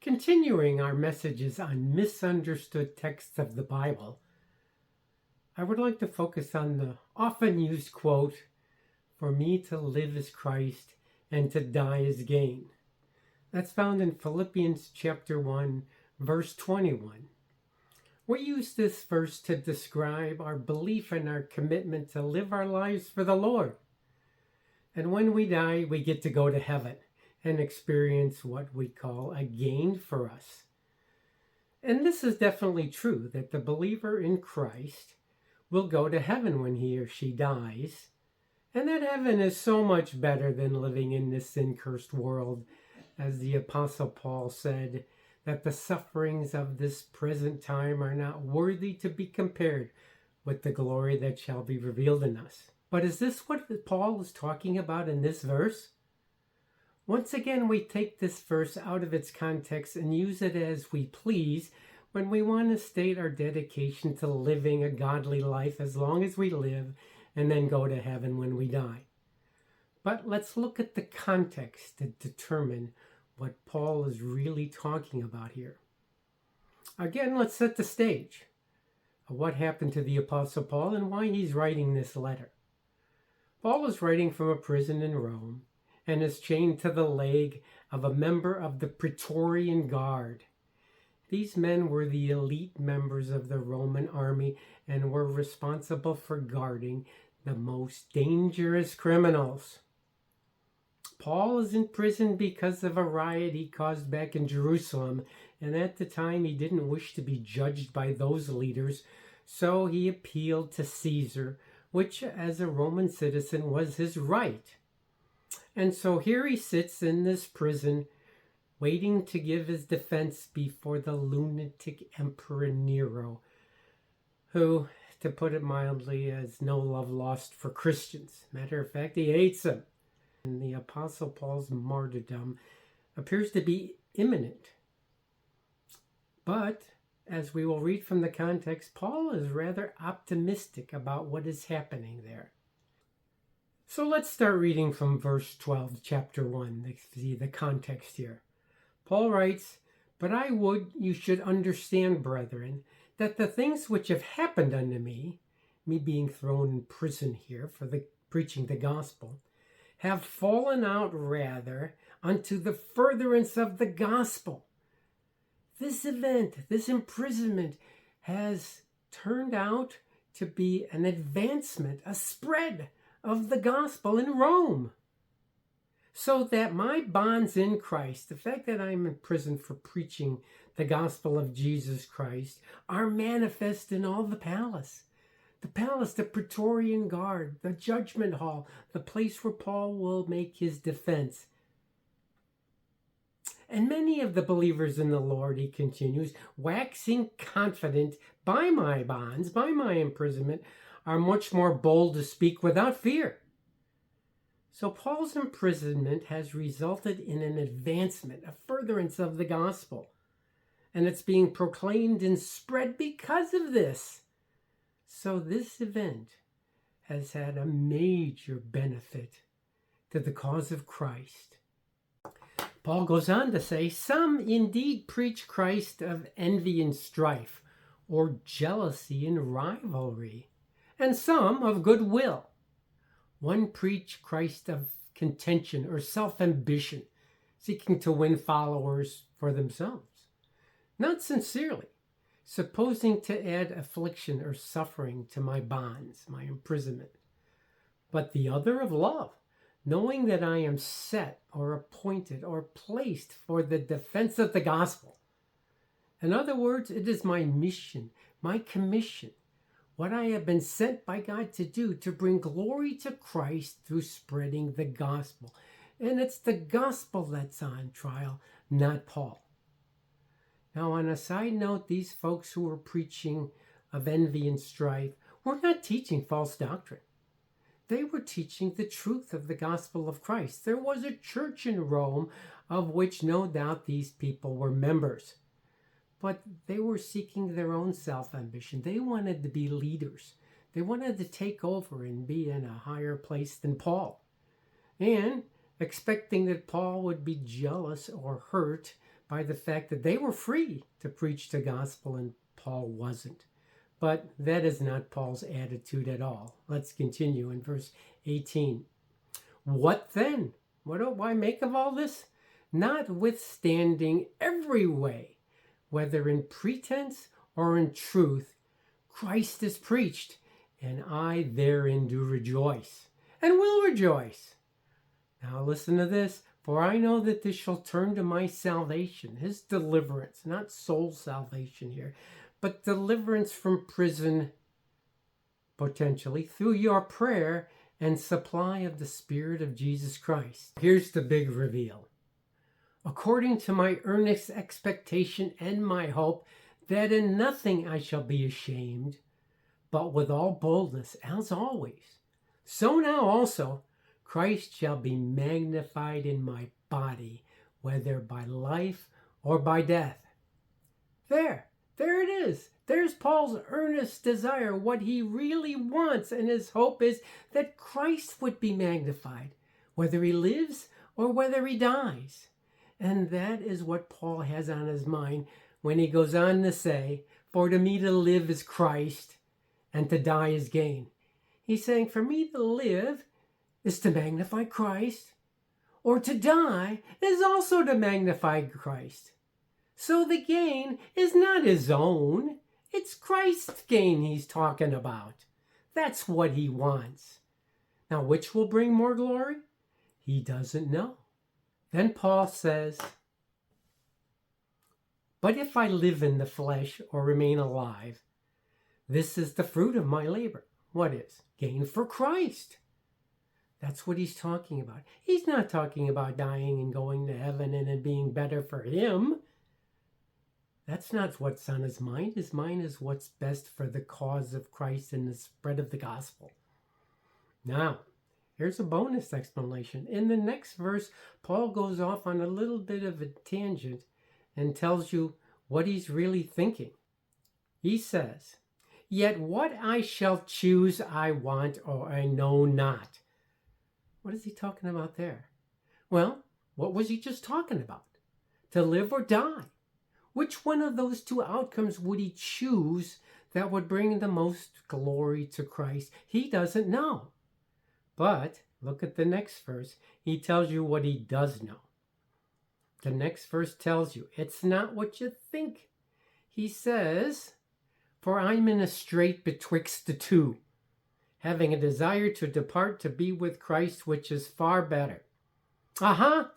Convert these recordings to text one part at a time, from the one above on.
Continuing our messages on misunderstood texts of the Bible, I would like to focus on the often used quote, "For me to live is Christ and to die is gain." That's found in Philippians chapter 1, verse 21. We use this verse to describe our belief and our commitment to live our lives for the Lord. And when we die, we get to go to heaven and experience what we call a gain for us. And this is definitely true, that the believer in Christ will go to heaven when he or she dies, and that heaven is so much better than living in this sin-cursed world, as the Apostle Paul said, that the sufferings of this present time are not worthy to be compared with the glory that shall be revealed in us. But is this what Paul is talking about in this verse? Once again, we take this verse out of its context and use it as we please when we want to state our dedication to living a godly life as long as we live and then go to heaven when we die. But let's look at the context to determine what Paul is really talking about here. Again, let's set the stage of what happened to the Apostle Paul and why he's writing this letter. Paul is writing from a prison in Rome and is chained to the leg of a member of the Praetorian Guard. These men were the elite members of the Roman army and were responsible for guarding the most dangerous criminals. Paul is in prison because of a riot he caused back in Jerusalem, and at the time he didn't wish to be judged by those leaders, so he appealed to Caesar, which as a Roman citizen was his right. And so here he sits in this prison, waiting to give his defense before the lunatic Emperor Nero, who, to put it mildly, has no love lost for Christians. Matter of fact, he hates them. And the Apostle Paul's martyrdom appears to be imminent. But, as we will read from the context, Paul is rather optimistic about what is happening there. So let's start reading from verse 12, chapter 1, the context here. Paul writes, "But I would you should understand, brethren, that the things which have happened unto me being thrown in prison here for preaching the gospel, have fallen out rather unto the furtherance of the gospel." This event, this imprisonment, has turned out to be an advancement, a spread of the gospel in Rome. So that my bonds in Christ, the fact that I'm in prison for preaching the gospel of Jesus Christ, are manifest in all the palace. The palace, the Praetorian Guard, the judgment hall, the place where Paul will make his defense. And many of the believers in the Lord, he continues, waxing confident by my bonds, by my imprisonment, are much more bold to speak without fear. So Paul's imprisonment has resulted in an advancement, a furtherance of the gospel. And it's being proclaimed and spread because of this. So this event has had a major benefit to the cause of Christ. Paul goes on to say, "Some indeed preach Christ of envy and strife, or jealousy and rivalry, and some of goodwill. One preach Christ of contention or self-ambition, seeking to win followers for themselves, not sincerely, supposing to add affliction or suffering to my bonds, my imprisonment. But the other of love, knowing that I am set or appointed or placed for the defense of the gospel." In other words, it is my mission, my commission, what I have been sent by God to do, to bring glory to Christ through spreading the gospel. And it's the gospel that's on trial, not Paul. Now, on a side note, these folks who were preaching of envy and strife were not teaching false doctrine. They were teaching the truth of the gospel of Christ. There was a church in Rome of which no doubt these people were members. But they were seeking their own self-ambition. They wanted to be leaders. They wanted to take over and be in a higher place than Paul. And expecting that Paul would be jealous or hurt by the fact that they were free to preach the gospel and Paul wasn't. But that is not Paul's attitude at all. Let's continue in verse 18. What then? What do I make of all this? Notwithstanding every way, whether in pretense or in truth, Christ is preached, and I therein do rejoice, and will rejoice. Now listen to this. For I know that this shall turn to my salvation, his deliverance, not soul salvation here, but deliverance from prison, potentially, through your prayer and supply of the Spirit of Jesus Christ. Here's the big reveal. According to my earnest expectation and my hope, that in nothing I shall be ashamed, but with all boldness, as always. So now also, Christ shall be magnified in my body, whether by life or by death. There it is. There's Paul's earnest desire. What he really wants and his hope is that Christ would be magnified, whether he lives or whether he dies. And that is what Paul has on his mind when he goes on to say, for to me to live is Christ and to die is gain. He's saying, for me to live is to magnify Christ, or to die is also to magnify Christ. So the gain is not his own. It's Christ's gain he's talking about. That's what he wants. Now, which will bring more glory? He doesn't know. Then Paul says, but if I live in the flesh or remain alive, this is the fruit of my labor. What is? Gain for Christ. That's what he's talking about. He's not talking about dying and going to heaven and it being better for him. That's not what's on his mind. His mind is what's best for the cause of Christ and the spread of the gospel. Now, here's a bonus explanation. In the next verse, Paul goes off on a little bit of a tangent and tells you what he's really thinking. He says, yet what I shall choose I want, or I know not. What is he talking about there? Well, what was he just talking about? To live or die? Which one of those two outcomes would he choose that would bring the most glory to Christ? He doesn't know. But look at the next verse. He tells you what he does know. The next verse tells you it's not what you think. He says, for I'm in a strait betwixt the two, having a desire to depart to be with Christ, which is far better. Aha!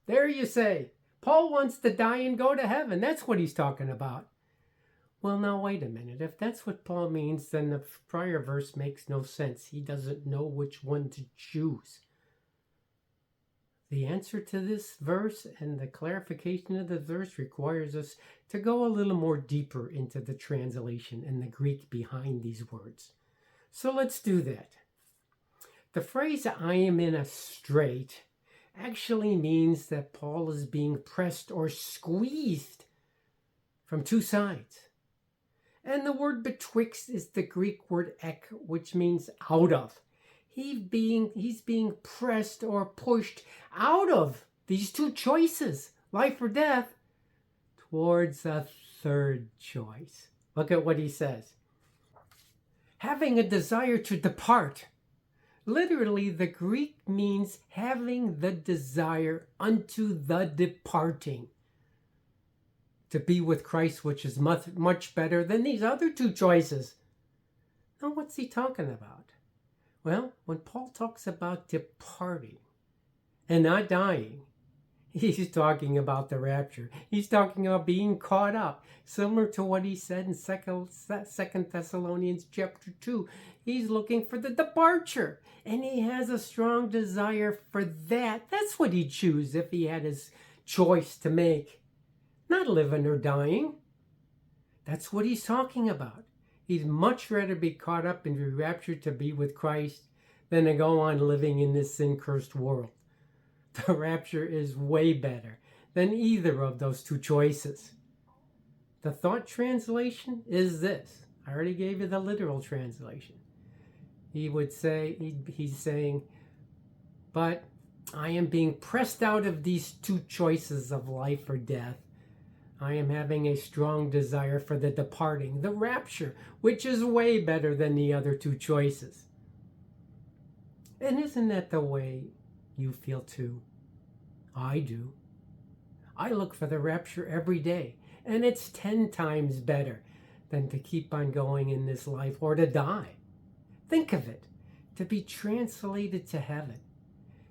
There you say. Paul wants to die and go to heaven. That's what he's talking about. Well, now, wait a minute. If that's what Paul means, then the prior verse makes no sense. He doesn't know which one to choose. The answer to this verse and the clarification of the verse requires us to go a little more deeper into the translation and the Greek behind these words. So let's do that. The phrase, I am in a strait, actually means that Paul is being pressed or squeezed from two sides. And the word betwixt is the Greek word ek, which means out of. He's being pressed or pushed out of these two choices, life or death, towards a third choice. Look at what he says. Having a desire to depart. Literally, the Greek means having the desire unto the departing. To be with Christ, which is much, much better than these other two choices. Now, what's he talking about? Well, when Paul talks about departing and not dying, he's talking about the rapture. He's talking about being caught up, similar to what he said in 2 Thessalonians chapter 2. He's looking for the departure, and he has a strong desire for that. That's what he'd choose if he had his choice to make. Not living or dying. That's what he's talking about. He'd much rather be caught up and be raptured to be with Christ than to go on living in this sin-cursed world. The rapture is way better than either of those two choices. The thought translation is this. I already gave you the literal translation. He would say, he's saying, but I am being pressed out of these two choices of life or death I am having a strong desire for the departing, the rapture, which is way better than the other two choices. And isn't that the way you feel too? I do. I look for the rapture every day, and it's 10 times better than to keep on going in this life or to die. Think of it, to be translated to heaven,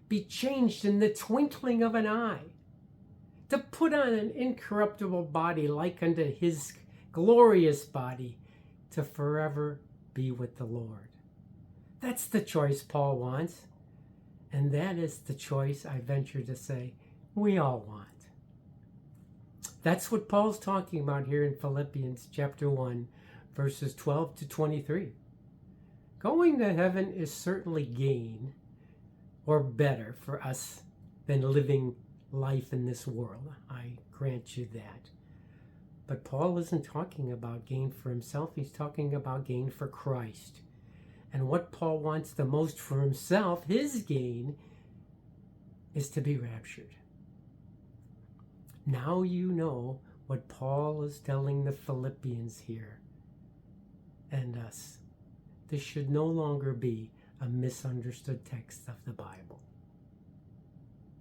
be changed in the twinkling of an eye, to put on an incorruptible body like unto his glorious body, to forever be with the Lord. That's the choice Paul wants, and that is the choice, I venture to say, we all want. That's what Paul's talking about here in Philippians chapter 1, verses 12 to 23. Going to heaven is certainly gain, or better for us than living life in this world. I grant you that. But Paul isn't talking about gain for himself. He's talking about gain for Christ. And what Paul wants the most for himself, his gain, is to be raptured. Now you know what Paul is telling the Philippians here and us. This should no longer be a misunderstood text of the Bible.